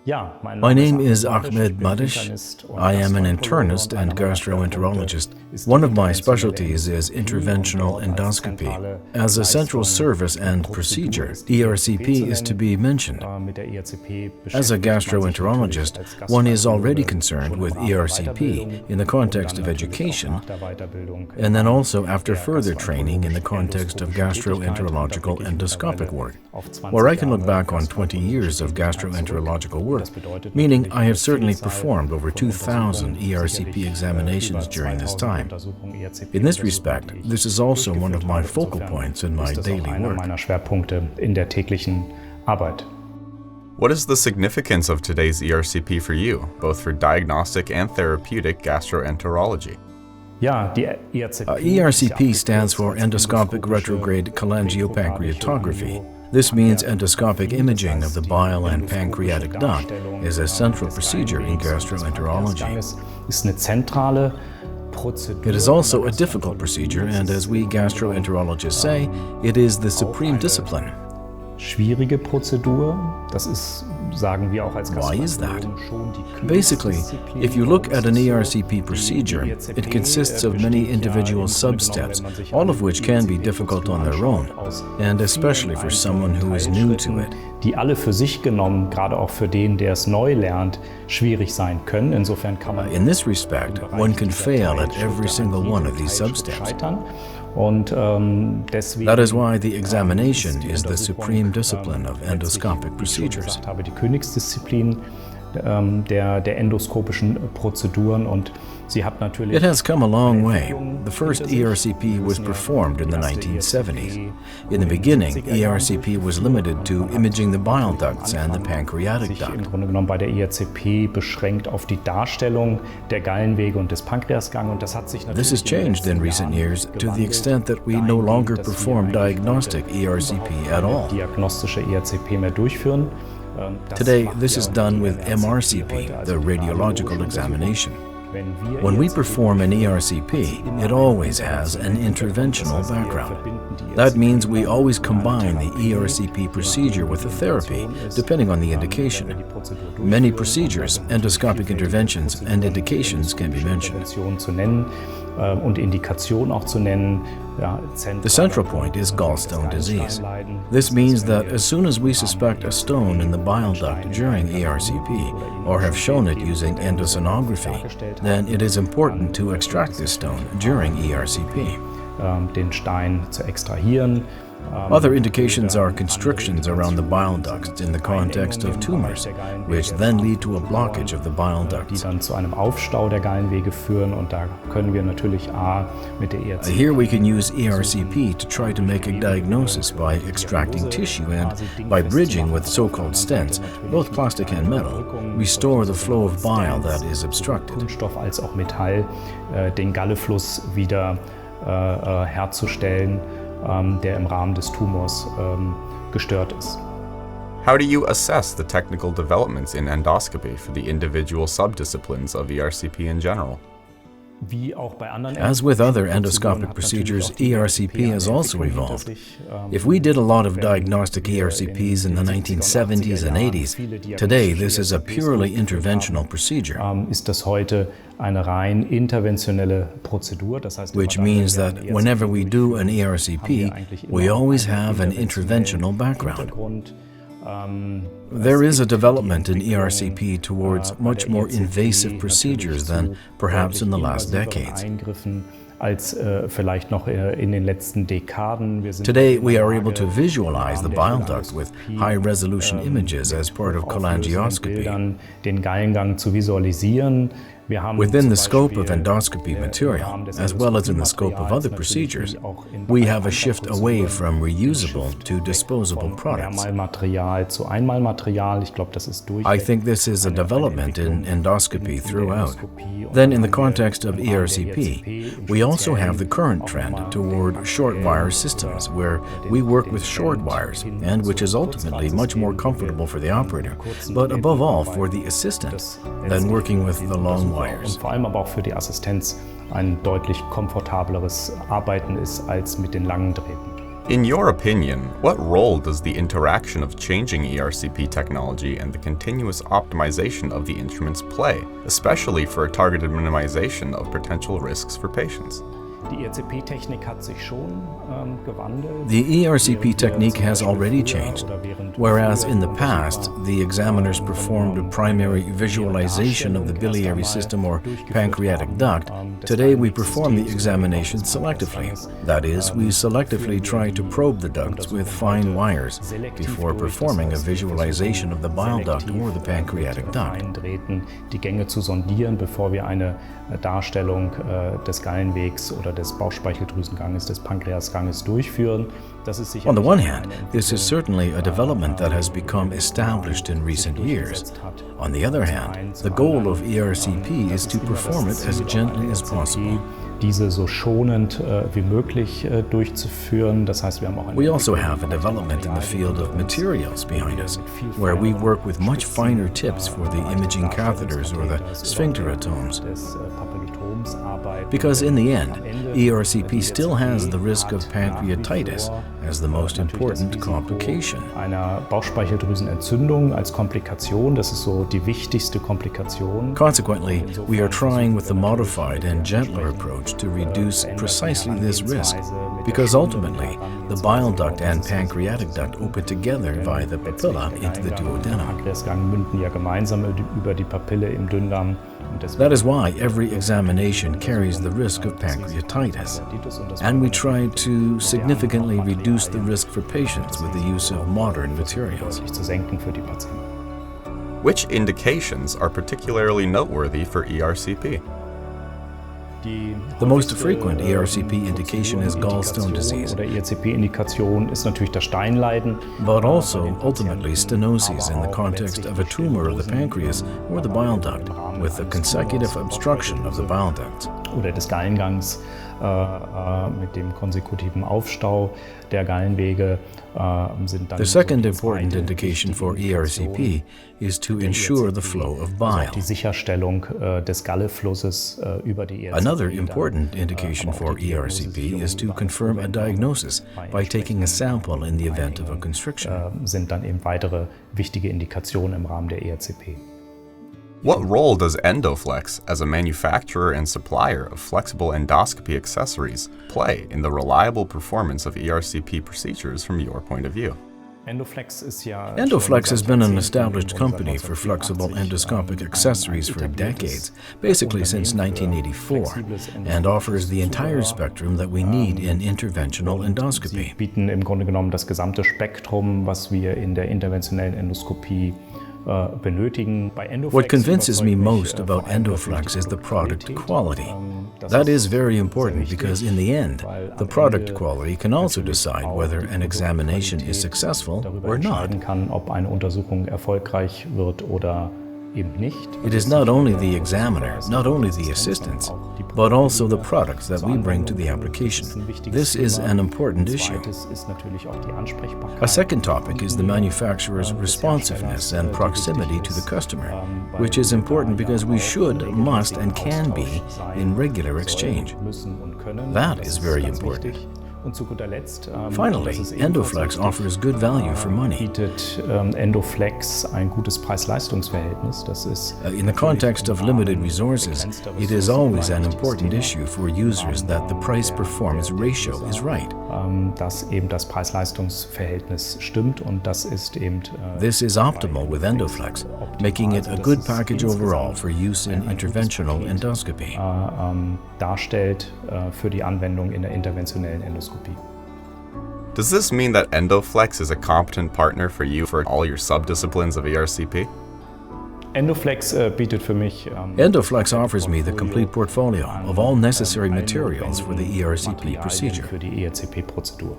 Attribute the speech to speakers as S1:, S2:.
S1: My name is Ahmed Madisch. I am an internist and gastroenterologist. One of my specialties is interventional endoscopy. As a central service and procedure, ERCP is to be mentioned. As a gastroenterologist, one is already concerned with ERCP in the context of education, and then also after further training in the context of gastroenterological endoscopic work, where I can look back on 20 years of gastroenterological work, meaning I have certainly performed over 2,000 ERCP examinations during this time. In this respect, this is also one of my focal points in my daily work.
S2: What is the significance of today's ERCP for you, both for diagnostic and therapeutic gastroenterology?
S1: ERCP stands for endoscopic retrograde cholangiopancreatography. This means endoscopic imaging of the bile and pancreatic duct is a central procedure in gastroenterology. It is also a difficult procedure, and as we gastroenterologists say, it is the supreme discipline. Why is that? Basically, if you look at an ERCP procedure, it consists of many individual sub-steps, all of which can be difficult on their own, and especially for someone who is new to it. In this respect, one can fail at every single one of these sub-steps. That is why the examination is the supreme discipline of endoscopic procedures. It has come a long way. The first ERCP was performed in the 1970s. In the beginning, ERCP was limited to imaging the bile ducts and the pancreatic duct. This has changed in recent years to the extent that we no longer perform diagnostic ERCP at all. Today, this is done with MRCP, the radiological examination. When we perform an ERCP, it always has an interventional background. That means we always combine the ERCP procedure with the therapy, depending on the indication. Many procedures, endoscopic interventions, and indications can be mentioned. The central point is gallstone disease. This means that as soon as we suspect a stone in the bile duct during ERCP, or have shown it using endosonography, then it is important to extract this stone during ERCP. Other indications are constrictions around the bile ducts in the context of tumors, which then lead to a blockage of the bile ducts. Here we can use ERCP to try to make a diagnosis by extracting tissue and, by bridging with so-called stents, both plastic and metal, restore the flow of bile that is obstructed.
S3: Der im Rahmen des Tumors gestört ist.
S2: How do you assess the technical developments in endoscopy for the individual subdisciplines of ERCP in general?
S1: As with other endoscopic procedures, ERCP has also evolved. If we did a lot of diagnostic ERCPs in the 1970s and 80s, today this is a purely interventional procedure. Which means that whenever we do an ERCP, we always have an interventional background. There is a development in ERCP towards much more invasive procedures than perhaps in the last decades. Today, we are able to visualize the bile duct with high-resolution images as part of cholangioscopy. Within the scope of endoscopy material, as well as in the scope of other procedures, we have a shift away from reusable to disposable products. I think this is a development in endoscopy throughout. Then in the context of ERCP, we also have the current trend toward short wire systems, where we work with short wires, and which is ultimately much more comfortable for the operator, but above all for the assistant, than working with the long wires.
S3: Und vor allem aber auch für die Assistenz ein deutlich komfortableres Arbeiten ist als mit den langen Drähten.
S2: In your opinion, what role does the interaction of changing ERCP technology and the continuous optimization of the instruments play, especially for a targeted minimization of potential risks for patients?
S3: Die ERCP-Technik hat sich schon gewandelt.
S1: The ERCP technique has already changed. Whereas in the past, the examiners performed a primary visualization of the biliary system or pancreatic duct, today we perform the examination selectively. That is, we selectively try to probe the ducts with fine wires before performing a visualization of the bile duct or the pancreatic duct.
S3: Die Gänge zu sondieren, bevor wir eine Darstellung des Gallenwegs oder des Bauchspeicheldrüsenganges, des Pankreasganges durchführen.
S1: On the one hand, this is certainly a development that has become established in recent years. On the other hand, the goal of ERCP is to perform it as gently as possible.
S3: Diese so schonend wie möglich durchzuführen. Das heißt, wir haben auch
S1: We also have a development in the field of materials behind us, where we work with much finer tips for the imaging catheters or the sphincterotomes. Because in the end, ERCP still has the risk of pancreatitis as the most important complication.
S3: Einer Bauchspeicheldrüsenentzündung als Komplikation, das ist so die wichtigste Komplikation.
S1: Consequently, we are trying with the modified and gentler approach to reduce precisely this risk, because ultimately, the bile duct and pancreatic duct open together via the papilla into the duodenum.
S3: Pankreasgang münden ja gemeinsam über die Papille im Dünndarm.
S1: That is why every examination carries the risk of pancreatitis, and we try to significantly reduce the risk for patients with the use of modern materials.
S2: Which indications are particularly noteworthy for ERCP?
S1: The most frequent ERCP indication is gallstone disease,
S3: ERCP-Indikation ist natürlich das Steinleiden,
S1: but also ultimately stenosis in the context of a tumor of the pancreas or the bile duct, with a consecutive obstruction of the bile ducts.
S3: Oder des Gallengangs mit dem konsekutiven Aufstau der Gallenwege sind dann
S1: The second important indication for ERCP is to ensure the flow of bile.
S3: Die Sicherstellung des Galleflusses über die ERCP.
S1: Another important indication for ERCP is to confirm a diagnosis by taking a sample in the event of a constriction.
S3: Sind dann eben weitere wichtige Indikationen im Rahmen der ERCP.
S2: What role does EndoFlex, as a manufacturer and supplier of flexible endoscopy accessories, play in the reliable performance of ERCP procedures from your point of view?
S1: EndoFlex has been an established company for flexible endoscopic accessories for decades, basically since 1984, and offers the entire spectrum that we need in interventional endoscopy.
S3: Sie bieten im Grunde genommen das gesamte Spektrum, was wir in der interventionellen Endoskopie benötigen.
S1: What convinces me most about EndoFlex is the product quality. That is very important because in the end, the product quality can also decide whether an examination is successful or not.
S3: Kann, ob eine Untersuchung erfolgreich wird oder eben nicht.
S1: It is not only the examiner, not only the assistants, but also the products that we bring to the application. This is an important issue. A second topic is the manufacturer's responsiveness and proximity to the customer, which is important because we should, must, and can be in regular exchange. That is very important. Finally, EndoFlex offers good value for money.
S3: Bietet EndoFlex ein gutes Preis-Leistungs-Verhältnis. Das ist
S1: in the context of limited resources, it is always an important issue for users that the price-performance ratio is right.
S3: Dass eben das Preis-Leistungs-Verhältnis stimmt und das ist eben
S1: This is optimal with EndoFlex, making it a good package overall for use in interventional endoscopy.
S3: Darstellt für die Anwendung in der interventionellen Endoskopie.
S2: Does this mean that EndoFlex is a competent partner for you for all your subdisciplines of ERCP?
S3: EndoFlex bietet für mich
S1: EndoFlex offers me the complete portfolio of all necessary materials for the ERCP procedure.
S3: Für die ERCP-Prozedur.